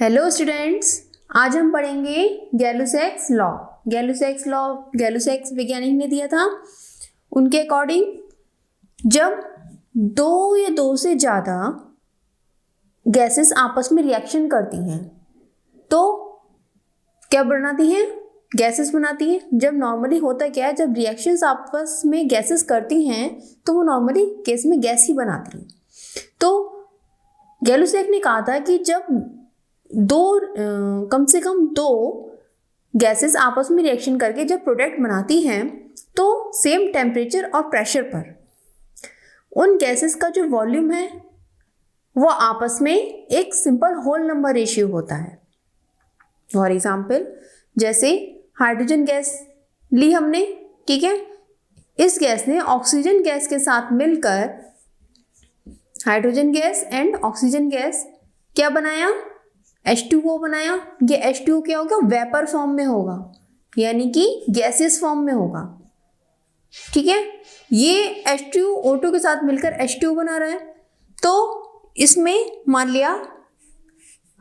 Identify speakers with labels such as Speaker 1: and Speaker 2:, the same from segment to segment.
Speaker 1: Hello students, आज हम पढ़ेंगे गैलुसैक्स लॉ। गैलुसैक्स वैज्ञानिक ने दिया था। उनके अकॉर्डिंग जब दो या दो से ज़्यादा गैसेस आपस में रिएक्शन करती हैं तो क्या बनाती हैं? गैसेस बनाती हैं। जब नॉर्मली होता क्या है, जब रिएक्शंस आपस में गैसेस करती हैं तो वो नॉर्मली केस में गैस ही बनाती हैं। तो गैलुसैक ने कहा था कि जब कम से कम दो गैसेस आपस में रिएक्शन करके जब प्रोडक्ट बनाती हैं तो सेम टेम्परेचर और प्रेशर पर उन गैसेस का जो वॉल्यूम है वो आपस में एक सिंपल होल नंबर रेशियो होता है। फॉर एग्जाम्पल, जैसे हाइड्रोजन गैस ली हमने, ठीक है। इस गैस ने ऑक्सीजन गैस के साथ मिलकर hydrogen gas and oxygen gas क्या बनाया? H2O बनाया। ये H2O क्या होगा? वेपर फॉर्म में होगा, यानी कि गैसियस फॉर्म में होगा, ठीक है। ये H2O2 के साथ मिलकर H2O बना रहा है। तो इसमें मान लिया,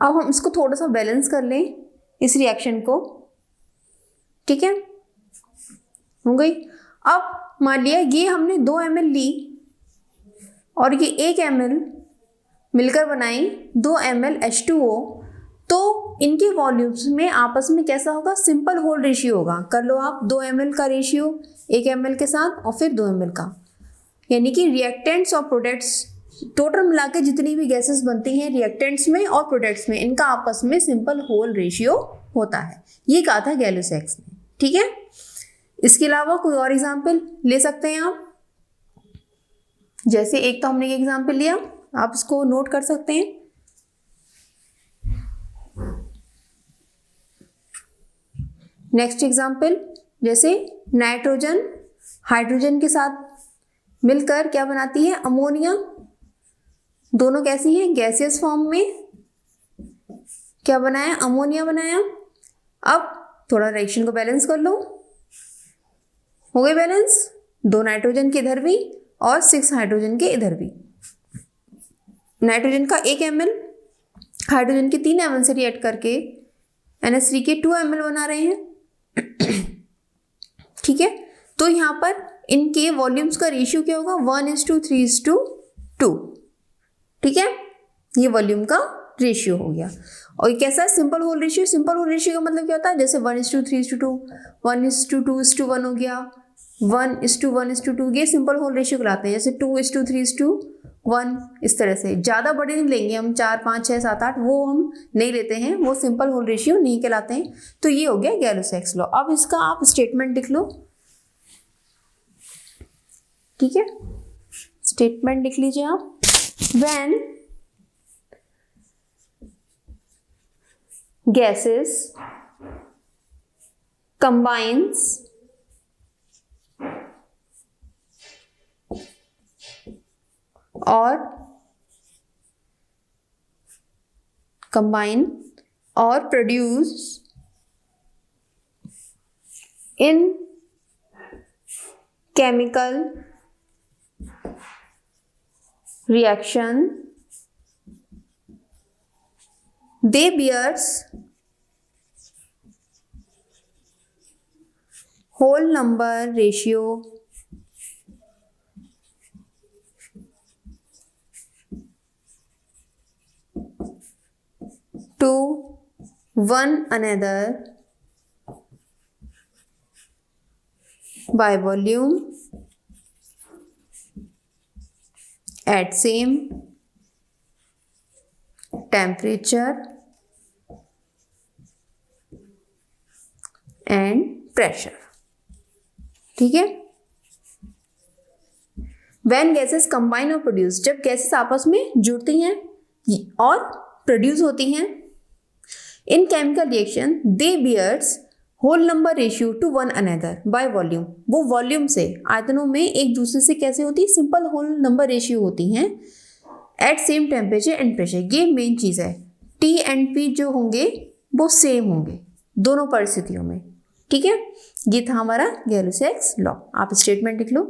Speaker 1: अब हम इसको थोड़ा सा बैलेंस कर लें इस रिएक्शन को, ठीक है, हो गई। अब मान लिया ये हमने 2 ml ली और ये 1 ml मिलकर बनाई 2 ml H2O, तो इनके वॉल्यूम्स में आपस में कैसा होगा? सिंपल होल रेशियो होगा। कर लो आप 2 ml का रेशियो 1 ml के साथ और फिर 2 ml का, यानी कि रिएक्टेंट्स और प्रोडक्ट्स टोटल मिला के जितनी भी गैसेस बनती हैं रिएक्टेंट्स में और प्रोडक्ट्स में, इनका आपस में सिंपल होल रेशियो होता है। ये कहा था गैलुसैक्स ने, ठीक है। इसके अलावा कोई और एग्जाम्पल ले सकते हैं आप। जैसे एक तो हमने ये एग्जाम्पल लिया, आप इसको नोट कर सकते हैं। नेक्स्ट एग्जाम्पल, जैसे नाइट्रोजन हाइड्रोजन के साथ मिलकर क्या बनाती है? अमोनिया। दोनों कैसी हैं? गैसियस फॉर्म में क्या बनाया? अमोनिया बनाया। अब थोड़ा रिएक्शन को बैलेंस कर लो, हो गई बैलेंस। 2 नाइट्रोजन के इधर भी और 6 हाइड्रोजन के इधर भी। नाइट्रोजन का 1 ml हाइड्रोजन के 3 ml से रिएक्ट करके NH3 के 2 ml बना रहे हैं, ठीक है। तो यहाँ पर इनके वॉल्यूम्स का रेशियो क्या होगा? 1:3:2, ठीक है। ये वॉल्यूम का रेशियो हो गया। और ये कैसा है? Simple whole ratio. Simple whole ratio का मतलब क्या होता है? जैसे 1:3:2, 1:2:1 हो गया, 1:1:2, ये सिंपल होल रेशियो कहलाते हैं। जैसे 2:3:1, इस तरह से। ज़्यादा बड़े नहीं लेंगे हम, 4, 5, 6, 7, 8, वो हम नहीं लेते हैं, वो सिंपल होल रेशियो नहीं कहलाते हैं। तो ये हो गया गैलुसैक्स लॉ। अब इसका आप स्टेटमेंट लिख लो, ठीक है। स्टेटमेंट लिख लीजिए आप। When gases combines or produce in chemical reaction, they bears whole number ratio to one another by volume at same temperature and pressure, ठीक है। When gases combine or produce, जब गैसेस आपस में जुड़ती हैं और प्रोड्यूस होती हैं, in chemical reaction they bears whole number ratio to one another by volume. वो वॉल्यूम से, आयतनों में एक दूसरे से कैसे होती है? सिंपल होल नंबर रेशियो होती हैं at same temperature and pressure. ये मेन चीज़ है। T एंड P जो होंगे वो सेम होंगे दोनों परिस्थितियों में, ठीक है। ये था हमारा गैलुसैक्स लॉ। आप स्टेटमेंट लिख लो।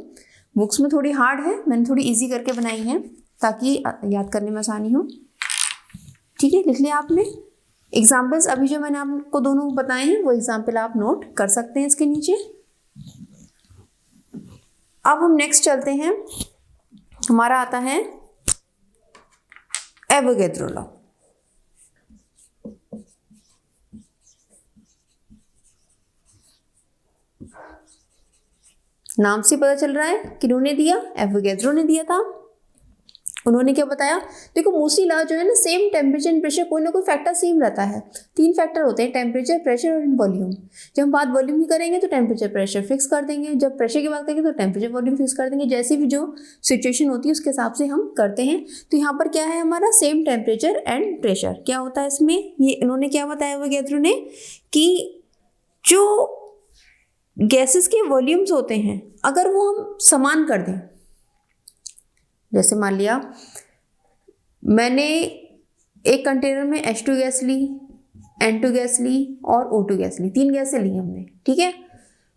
Speaker 1: बुक्स में थोड़ी हार्ड है, मैंने थोड़ी इजी करके बनाई है ताकि याद करने में आसानी हो, ठीक है। लिख लिया आपने? एग्जाम्पल्स अभी जो मैंने आपको दोनों बताए हैं वो एग्जाम्पल आप नोट कर सकते हैं इसके नीचे। अब हम नेक्स्ट चलते हैं, हमारा आता है एवोगैड्रो लॉ। नाम से पता चल रहा है किन्होंने दिया, एवोगैड्रो ने दिया था। उन्होंने क्या बताया, देखो मोस्टली लॉ जो है ना सेम टेम्परेचर एंड प्रेशर कोई ना कोई फैक्टर सेम रहता है। 3 फैक्टर होते हैं, टेम्परेचर, प्रेशर और वॉल्यूम। जब हम बात वॉल्यूम की करेंगे तो टेम्परेचर प्रेशर फिक्स कर देंगे, जब प्रेशर की बात करेंगे तो टेम्परेचर वॉल्यूम फिक्स कर देंगे। जैसी भी जो सिचुएशन होती है उसके हिसाब से हम करते हैं। तो यहाँ पर क्या है हमारा सेम टेम्परेचर एंड प्रेशर। क्या होता है इसमें, ये इन्होंने क्या बताया एवोगैड्रो ने कि जो गैसेस के वॉल्यूम्स होते हैं अगर वो हम समान कर दें, जैसे मान लिया मैंने एक कंटेनर में H2 गैस ली, N2 गैस ली और O2 गैस ली, 3 गैसें ली हमने, ठीक है।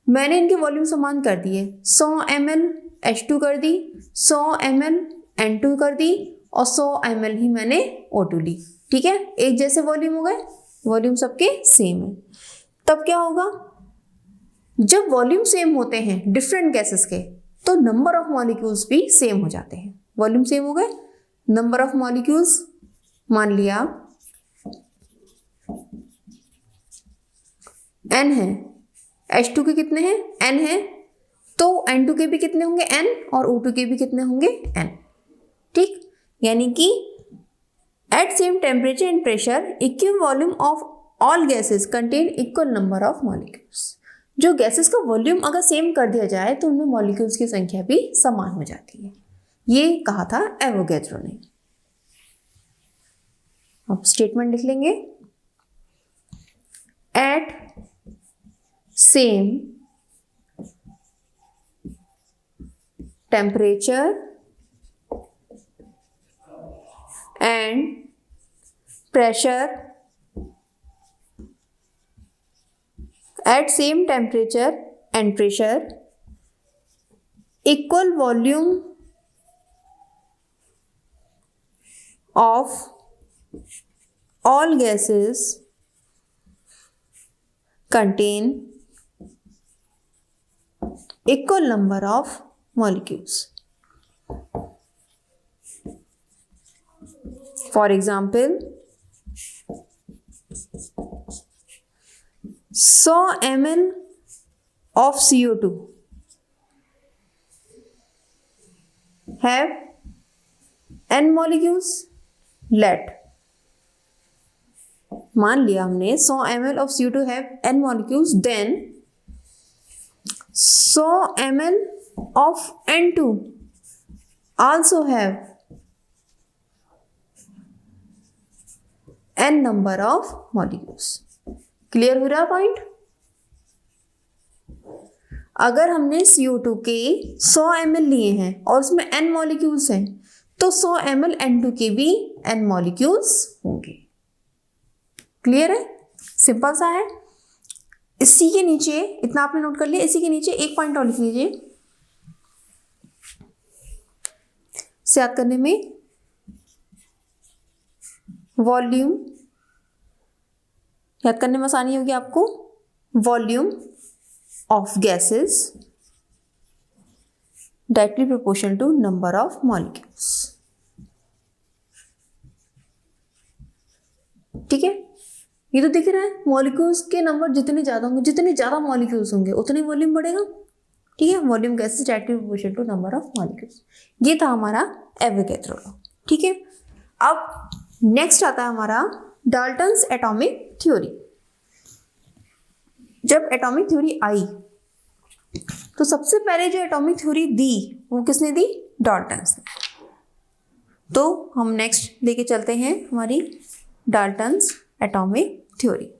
Speaker 1: मैंने इनके वॉल्यूम समान कर दिए, 100 ml H2 कर दी, 100 ml N2 कर दी और 100 ml ही मैंने O2 ली, ठीक है। एक जैसे वॉल्यूम हो गए, वॉल्यूम सबके सेम है। तब क्या होगा, जब वॉल्यूम सेम होते हैं डिफरेंट गैसेस के तो नंबर ऑफ मॉलिक्यूल्स भी सेम हो जाते हैं। वॉल्यूम सेम हो गए, नंबर ऑफ मॉलिक्यूल्स, मान लिया n है, H2 के कितने हैं, n है, तो N2 के भी कितने होंगे n और O2 के भी कितने होंगे n, ठीक। यानी कि at same temperature and pressure equal volume of all gases contain equal number of molecules. जो गैसेस का वॉल्यूम अगर सेम कर दिया जाए तो उनमें मॉलिक्यूल्स की संख्या भी समान हो जाती है। ये कहा था एवोगैड्रो ने। अब स्टेटमेंट लिख लेंगे, at same temperature and pressure, at same temperature and pressure equal volume of all gases contain equal number of molecules. For example, 100 ml of CO2 have n molecules. Let मान लिया हमने 100 ml of CO2 have n molecules, then 100 ml of N2 also have n number of molecules. Clear हो रहा point. अगर हमने CO2 के 100 ml लिए हैं और उसमें n मॉलिक्यूल्स हैं तो 100 ml N2 के भी n मॉलिक्यूल्स होंगे। क्लियर है, सिंपल सा है। इसी के नीचे इतना आपने नोट कर लिया, इसी के नीचे एक पॉइंट और लिख लीजिए, इसे याद करने में वॉल्यूम याद करने में आसानी होगी आपको। Volume of gases directly proportional to number of molecules, ठीक है। ये तो दिख रहा है, मॉलिक्यूल्स के नंबर जितने ज़्यादा होंगे, जितने ज़्यादा मॉलिक्यूल्स होंगे उतने वॉल्यूम बढ़ेगा, ठीक है। Volume gases directly proportional to number of molecules, ये था हमारा एवोगैड्रो लॉ, ठीक है। अब नेक्स्ट आता है हमारा डाल्टन्स एटॉमिक थ्योरी। जब एटॉमिक थ्योरी आई तो सबसे पहले जो एटॉमिक थ्योरी दी वो किसने दी, डाल्टन्स ने। तो हम नेक्स्ट लेके चलते हैं हमारी डाल्टन्स एटॉमिक थ्योरी।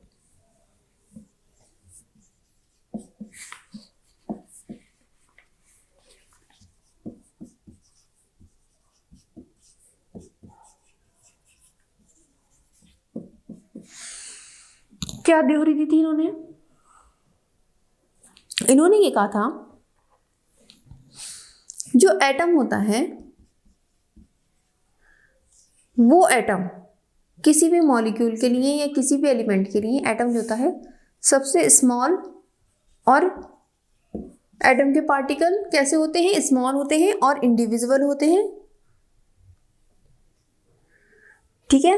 Speaker 1: क्या थ्योरी दी थी इन्होंने, इन्होंने ये कहा था जो एटम होता है वो एटम किसी भी मॉलिक्यूल के लिए या किसी भी एलिमेंट के लिए एटम जो होता है सबसे स्मॉल, और एटम के पार्टिकल कैसे होते हैं, स्मॉल होते हैं और इंडिविजिबल होते हैं। ठीक है,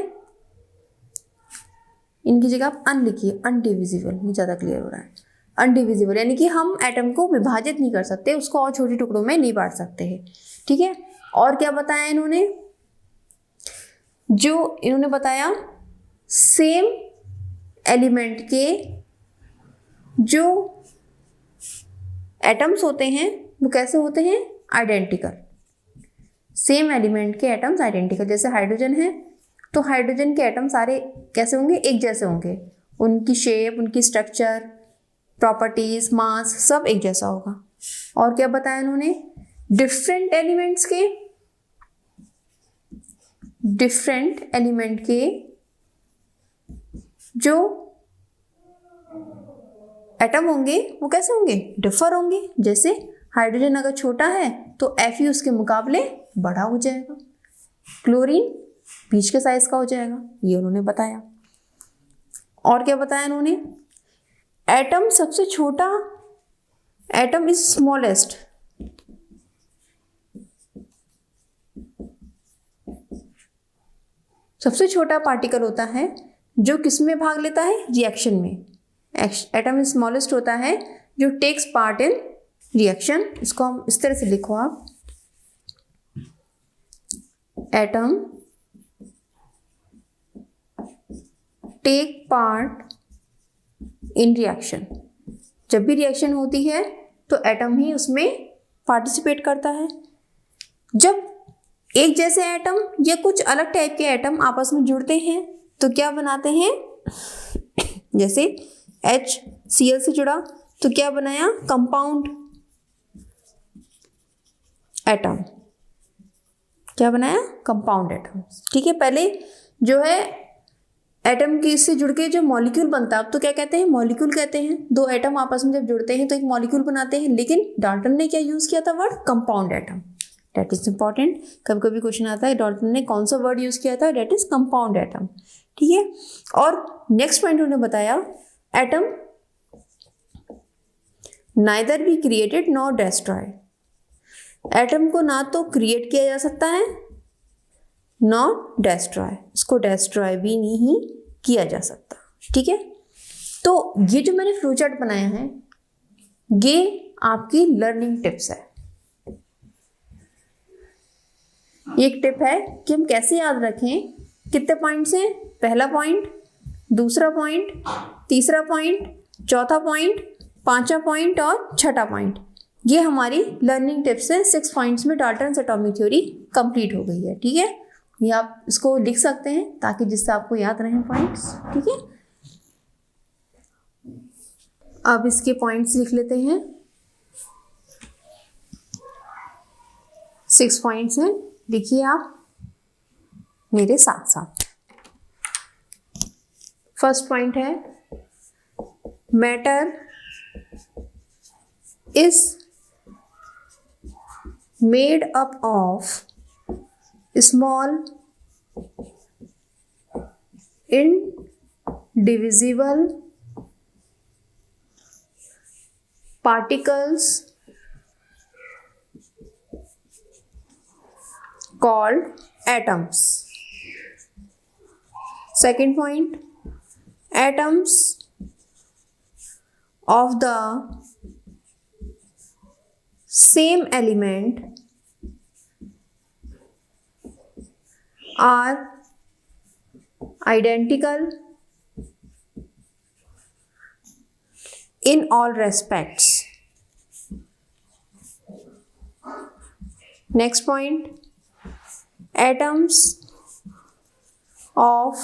Speaker 1: इनकी जगह आप अन लिखिए, अनडिविजिबल, ये ज़्यादा क्लियर हो रहा है। अनडिविजिबल यानी कि हम एटम को विभाजित नहीं कर सकते, उसको और छोटे टुकड़ों में नहीं बांट सकते हैं। ठीक है, और क्या बताया इन्होंने, जो इन्होंने बताया सेम एलिमेंट के जो एटम्स होते हैं वो कैसे होते हैं, आइडेंटिकल। सेम एलिमेंट के एटम्स आइडेंटिकल, जैसे हाइड्रोजन है तो हाइड्रोजन के एटम सारे कैसे होंगे, एक जैसे होंगे, उनकी शेप, उनकी स्ट्रक्चर, प्रॉपर्टीज, मास सब एक जैसा होगा। और क्या बताया इन्होंने, डिफरेंट एलिमेंट के जो एटम होंगे वो कैसे होंगे, डिफर होंगे। जैसे हाइड्रोजन अगर छोटा है तो Fe उसके मुकाबले बड़ा हो जाएगा, क्लोरीन बीच के साइज का हो जाएगा, ये उन्होंने बताया। और क्या बताया इन्होंने, एटम सबसे छोटा, एटम इज स्मॉलेस्ट, सबसे छोटा पार्टिकल होता है जो किस में भाग लेता है, रिएक्शन में। एटम इज स्मॉलेस्ट होता है जो टेक्स पार्ट इन रिएक्शन। इसको हम इस तरह से लिखो आप, atom take part in reaction. जब भी रिएक्शन होती है तो एटम ही उसमें पार्टिसिपेट करता है। जब एक जैसे एटम या कुछ अलग टाइप के एटम आपस में जुड़ते हैं तो क्या बनाते हैं, जैसे HCl से जुड़ा तो क्या बनाया, कंपाउंड एटम। क्या बनाया, कंपाउंड एटम। ठीक है, पहले जो है एटम की से जुड़ के जो मॉलिक्यूल बनता है, अब तो क्या कहते हैं, मॉलिक्यूल कहते हैं। दो एटम आपस में जब जुड़ते हैं तो एक मॉलिक्यूल बनाते हैं, लेकिन डाल्टन ने क्या यूज किया था word, compound atom. That is important, कभी कभी क्वेश्चन आता है डाल्टन ने कौन सा वर्ड यूज किया था, डेट इज कंपाउंड एटम। ठीक है, और नेक्स्ट पॉइंट उन्होंने बताया, atom neither be created nor destroy. Atom को ना तो क्रिएट किया जा सकता है नॉट डेस्ट्रॉय, इसको डेस्ट्रॉय भी नहीं किया जा सकता। ठीक है, तो ये जो मैंने फ्लो चार्ट बनाया है ये आपकी लर्निंग टिप्स है। एक टिप है कि हम कैसे याद रखें, कितने पॉइंट्स हैं, पहला पॉइंट, दूसरा पॉइंट, तीसरा पॉइंट, चौथा पॉइंट, पांचवा पॉइंट और छठा पॉइंट। ये हमारी लर्निंग टिप्स है। 6 पॉइंट्स में डाल्टन्स एटॉमिक थ्योरी कंप्लीट हो गई है। ठीक है, ये आप इसको लिख सकते हैं ताकि जिससे आपको याद रहें पॉइंट्स। ठीक है, अब इसके पॉइंट्स लिख लेते हैं। 6 पॉइंट्स हैं, लिखिए आप मेरे साथ साथ। फर्स्ट पॉइंट है, matter is made up of small indivisible particles called atoms. Second point, atoms of the same element are identical in all respects. Next point, atoms of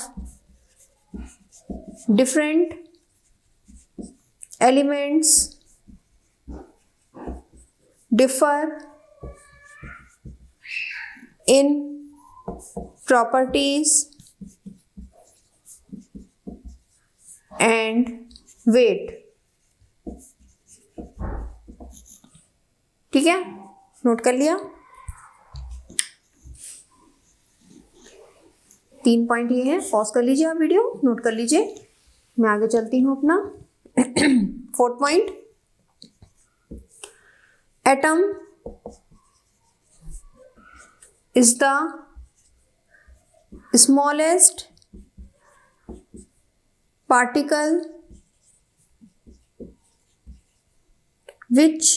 Speaker 1: different elements differ in properties and weight. ठीक है, note कर लिया। 3 point ये हैं, pause कर लीजिए, आप video note कर लीजिए, मैं आगे चलती हूँ अपना। 4th point, atom is the smallest particle which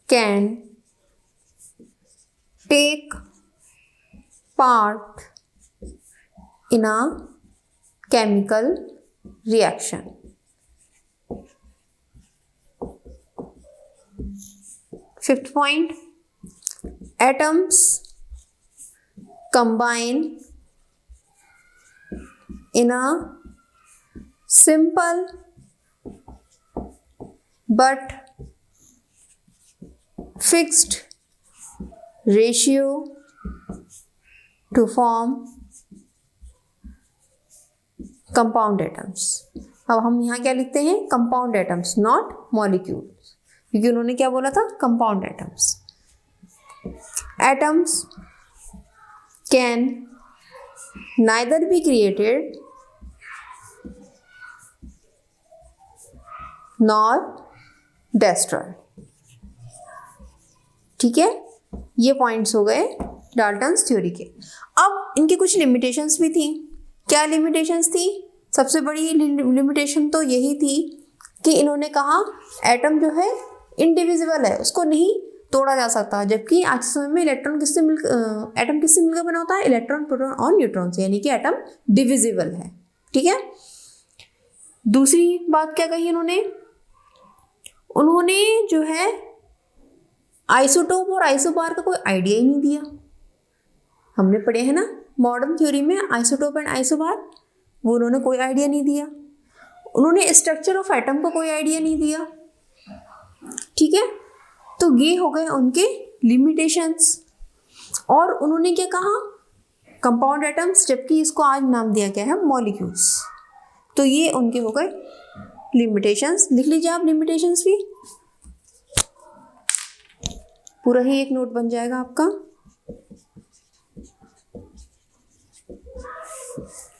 Speaker 1: can take part in a chemical reaction. 5th point, atoms combine in a simple but fixed ratio to form compound atoms. अब हम यहाँ क्या लिखते हैं, compound atoms, not molecules, क्योंकि उन्होंने क्या बोला था, compound atoms. Atoms can neither be created nor destroyed. ठीक है, ये पॉइंट्स हो गए डाल्टन्स थ्योरी के। अब इनकी कुछ लिमिटेशंस भी थी। क्या लिमिटेशंस थी? सबसे बड़ी लिमिटेशन तो यही थी कि इन्होंने कहा एटम जो है इंडिविजिबल है, उसको नहीं तोड़ा जा सकता, जबकि आज के समय में एटम किससे मिलकर बना होता है, इलेक्ट्रॉन, प्रोटॉन और न्यूट्रॉन से, यानी कि एटम डिविजिबल है। ठीक है, दूसरी बात क्या कही उन्होंने जो है आइसोटोप और आइसोबार का कोई आइडिया ही नहीं दिया। हमने पढ़े हैं ना मॉडर्न थ्योरी में आइसोटोप एंड आइसोबार, वो उन्होंने कोई आइडिया नहीं दिया। उन्होंने स्ट्रक्चर ऑफ एटम का कोई आइडिया नहीं दिया। ठीक है, तो ये हो गए उनके लिमिटेशंस। और उन्होंने क्या कहा, कंपाउंड एटम्स, जबकि इसको आज नाम दिया गया है मॉलिक्यूल्स। तो ये उनके हो गए लिमिटेशंस। लिख लीजिए आप लिमिटेशंस भी, पूरा ही एक नोट बन जाएगा आपका।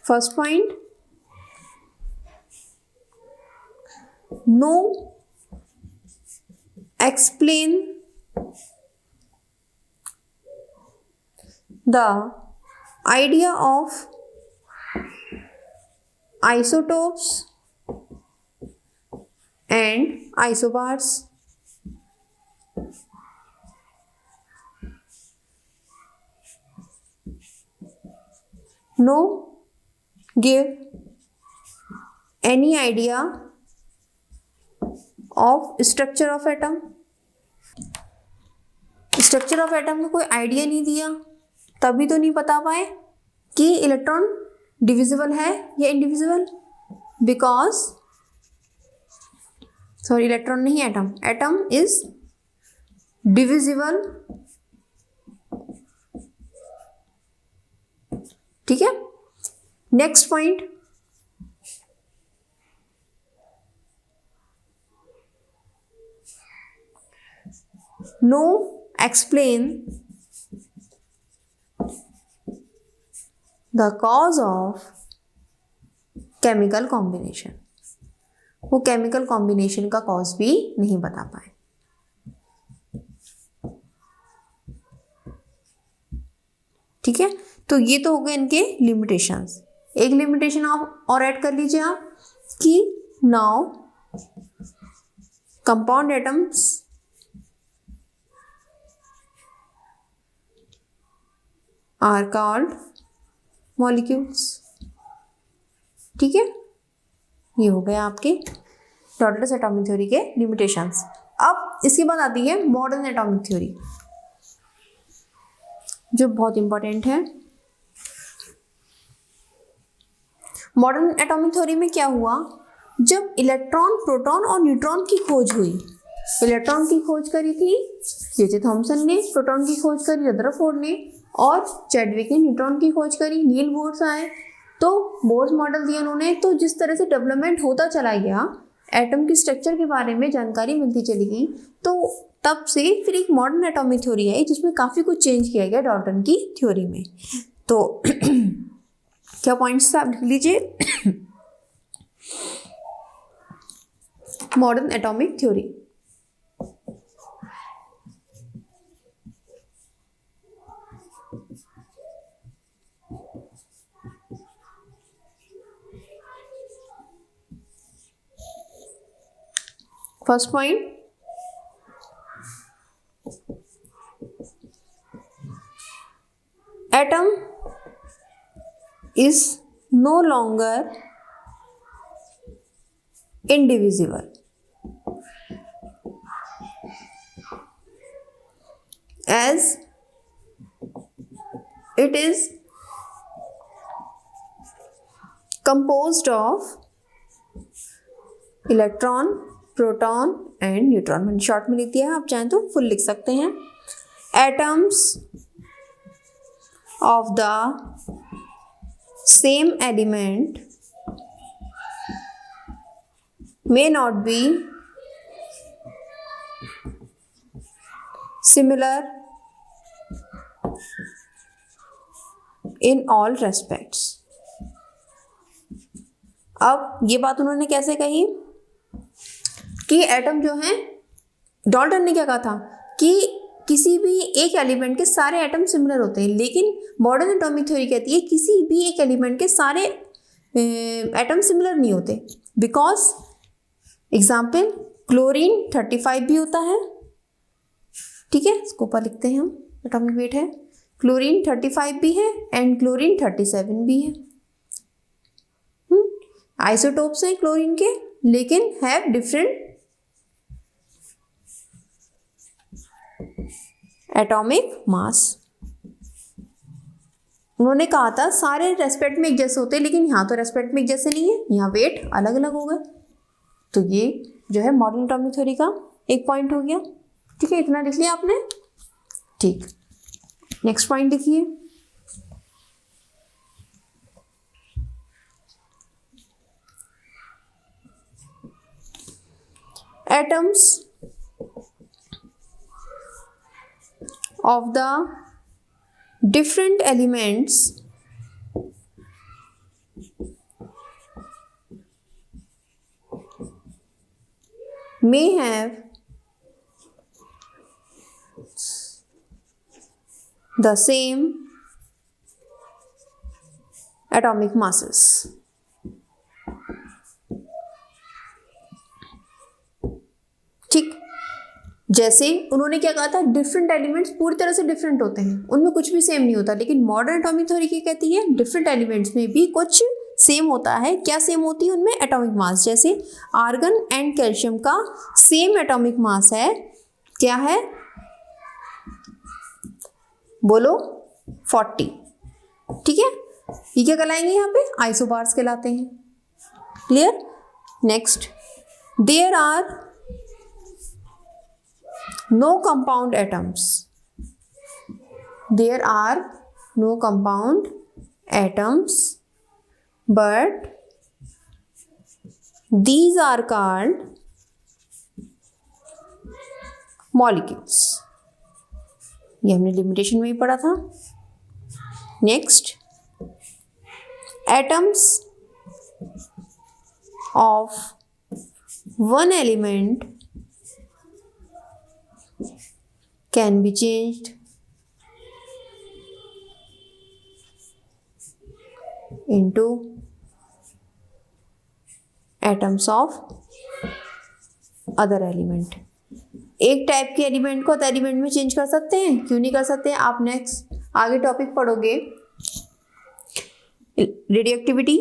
Speaker 1: First point, know explain the idea of isotopes and isobars. No give any idea of structure of atom. Structure of atom का कोई आइडिया नहीं दिया, तभी तो नहीं बता पाए कि इलेक्ट्रॉन डिविजिबल है या इंडिविजिबल, बिकॉज इलेक्ट्रॉन नहीं, एटम इज डिविजिबल। ठीक है, next point, know explain the cause of chemical combination. वो केमिकल कॉम्बिनेशन का कॉज भी नहीं बता पाए। ठीक है, तो ये तो हो गए इनके लिमिटेशंस। एक लिमिटेशन आप और ऐड कर लीजिए आप कि now compound atoms are called molecules. ठीक है, ये हो गया आपके डाल्टन्स एटॉमिक थ्योरी के लिमिटेशंस। अब इसके बाद आती है मॉडर्न एटॉमिक थ्योरी, जो बहुत इंपॉर्टेंट है। मॉडर्न एटॉमिक थ्योरी में क्या हुआ, जब इलेक्ट्रॉन, प्रोटॉन और न्यूट्रॉन की खोज हुई, इलेक्ट्रॉन की खोज करी थी जे थॉमसन ने, प्रोटॉन की खोज करी रदरफोर्ड ने, और चैडविक ने न्यूट्रॉन की खोज करी, नील बोर्स आए, तो बोर्स मॉडल दिया उन्होंने। तो जिस तरह से डेवलपमेंट होता चला गया, एटम की स्ट्रक्चर के बारे में जानकारी मिलती चली गई, तो तब से फिर एक मॉडर्न एटॉमिक थ्योरी आई जिसमें काफ़ी कुछ चेंज किया गया डाल्टन की थ्योरी में। तो क्या पॉइंट्स थे आप लिख लीजिए। Modern atomic theory, first point, atom is no longer indivisible as it is composed of electron, proton and neutron. मैंने शॉर्ट में लिख दिया है, आप चाहें तो फुल लिख सकते हैं। Atoms of the same element may not be similar in all respects। अब ये बात उन्होंने कैसे कही कि एटम जो है, डाल्टन ने क्या कहा था कि किसी भी एक एलिमेंट के सारे एटम सिमिलर होते हैं, लेकिन मॉडर्न एटॉमिक थ्योरी कहती है किसी भी एक एलिमेंट के सारे एटम सिमिलर नहीं होते। बिकॉज एग्जाम्पल, क्लोरीन 35 भी होता है, ठीक है, इसको ऊपर लिखते हैं हम, एटॉमिक वेट है, क्लोरीन 35 भी है एंड क्लोरीन 37 भी है। आइसोटोप्स हैं क्लोरीन के, लेकिन हैव डिफरेंट एटॉमिक मास। उन्होंने कहा था सारे रेस्पेक्ट में एक जैसे होते हैं, लेकिन यहाँ तो रेस्पेक्ट में एक जैसे नहीं है, यहाँ वेट अलग अलग हो गए। तो ये जो है मॉडर्न एटॉमिक थ्योरी का एक पॉइंट हो गया, ठीक है, इतना लिख लिया आपने, ठीक। नेक्स्ट पॉइंट लिखिए, atoms of the different elements may have the same atomic masses। ठीक, जैसे उन्होंने क्या कहा था, डिफरेंट एलिमेंट्स पूरी तरह से डिफरेंट होते हैं, उनमें कुछ भी सेम नहीं होता, लेकिन मॉडर्न एटॉमिक थ्योरी क्या कहती है, डिफरेंट एलिमेंट्स में भी कुछ सेम होता है। क्या सेम होती है उनमें? Atomic mass. जैसे आर्गन एंड कैल्शियम का सेम एटॉमिक मास है, क्या है, बोलो, 40, ठीक है। ये क्या कहलाएंगे यहाँ पे? आइसोबार्स कहलाते हैं। Clear? Next, there are no compound atoms, there are no compound atoms, but these are called molecules। ये हमने लिमिटेशन में ही पढ़ा था। Next, atoms of one element can be changed into atoms of other element। एक type के element को other element में change कर सकते हैं, क्यों नहीं कर सकते? आप नेक्स्ट आगे टॉपिक पढ़ोगे रेडियोएक्टिविटी,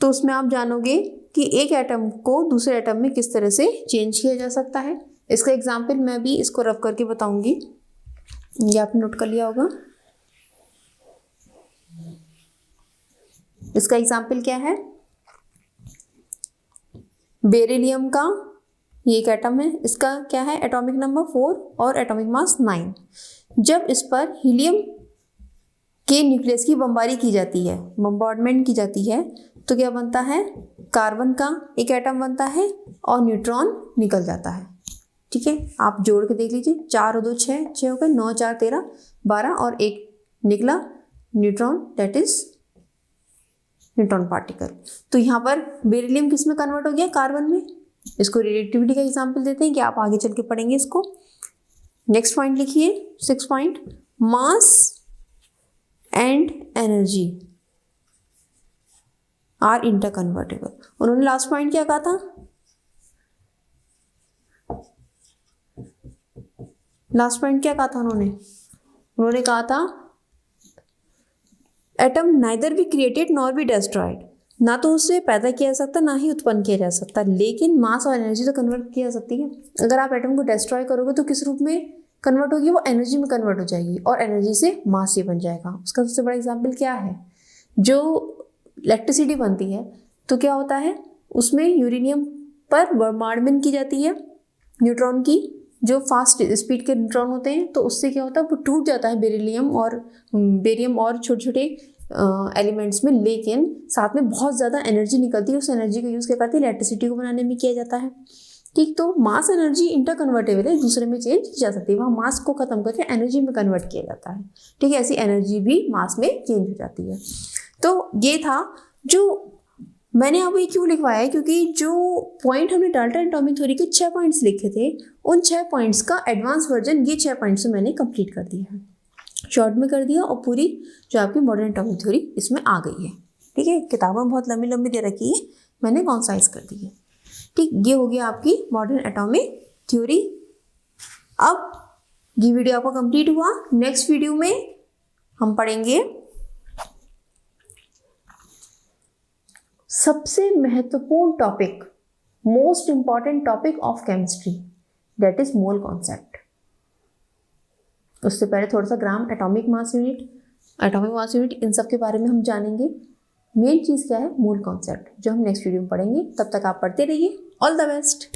Speaker 1: तो उसमें आप जानोगे कि एक एटम को दूसरे एटम में किस तरह से चेंज किया जा सकता है। इसका एग्जाम्पल मैं भी इसको रफ करके बताऊंगी, ये आपने नोट कर लिया होगा। इसका एग्जाम्पल क्या है? बेरिलियम का ये एक एटम है, इसका क्या है? एटॉमिक नंबर 4 और एटॉमिक मास 9। जब इस पर हीलियम के न्यूक्लियस की बमबारी की जाती है, बम्बार्डमेंट की जाती है, तो क्या बनता है? कार्बन का एक एटम बनता है और न्यूट्रॉन निकल जाता है। ठीक है, आप जोड़ के देख लीजिए, 4 और 2 6, 6 हो गए, 9 4 13 12 और एक निकला neutron, that is neutron particle. तो यहाँ पर बेरिलियम किस में कन्वर्ट हो गया, कार्बन में। इसको रिलेटिविटी का एग्जाम्पल देते हैं कि आप आगे चल के पढ़ेंगे इसको। नेक्स्ट पॉइंट लिखिए 6 point, mass and energy are interconvertible. उन्होंने लास्ट पॉइंट क्या कहा था, लास्ट पॉइंट क्या कहा था उन्होंने कहा था atom neither be created nor be destroyed, ना तो उससे पैदा किया जा सकता ना ही उत्पन्न किया जा सकता, लेकिन मास और एनर्जी तो कन्वर्ट किया जा सकती है। अगर आप एटम को डिस्ट्रॉय करोगे तो किस रूप में कन्वर्ट होगी, वो एनर्जी में कन्वर्ट हो जाएगी और एनर्जी से मास ही बन जाएगा। उसका सबसे बड़ा एग्जाम्पल क्या है, जो इलेक्ट्रिसिटी बनती है तो क्या होता है, उसमें यूरेनियम पर बॉम्बार्डमेंट की जाती है न्यूट्रॉन की, जो फास्ट स्पीड के न्यूट्रॉन होते हैं, तो उससे क्या होता है, वो टूट जाता है बेरिलियम और छोटे छोटे एलिमेंट्स में, लेकिन साथ में बहुत ज़्यादा एनर्जी निकलती है। उस एनर्जी का यूज़ क्या करती है, इलेक्ट्रिसिटी को बनाने में किया जाता है। ठीक, तो मास एनर्जी इंटर कन्वर्टेबल है, एक दूसरे में चेंज की जा सकती है। वहाँ मास को खत्म करके एनर्जी में कन्वर्ट किया जाता है। ठीक है, ऐसी एनर्जी भी मास में चेंज हो जाती है। तो ये था जो मैंने अब ये क्यों लिखवाया है, क्योंकि जो पॉइंट हमने डाल्टन एटॉमिक थ्योरी के 6 पॉइंट्स लिखे थे, उन 6 पॉइंट्स का एडवांस वर्जन ये 6 पॉइंट्स से मैंने कंप्लीट कर दिया है, शॉर्ट में कर दिया, और पूरी जो आपकी मॉडर्न एटॉमिक थ्योरी इसमें आ गई है। ठीक है, किताबें बहुत लंबी लंबी दे रखी है, मैंने कॉन्साइज कर दी है। ठीक, ये हो गया आपकी मॉडर्न एटॉमिक थ्योरी। अब ये वीडियो आपका कंप्लीट हुआ। नेक्स्ट वीडियो में हम पढ़ेंगे सबसे महत्वपूर्ण topic, most important topic of chemistry, that is mole concept. उससे पहले थोड़ा सा ग्राम, एटॉमिक मास यूनिट, इन सब के बारे में हम जानेंगे। मेन चीज़ क्या है, मोल कॉन्सेप्ट, जो हम नेक्स्ट वीडियो में पढ़ेंगे। तब तक आप पढ़ते रहिए। All the best.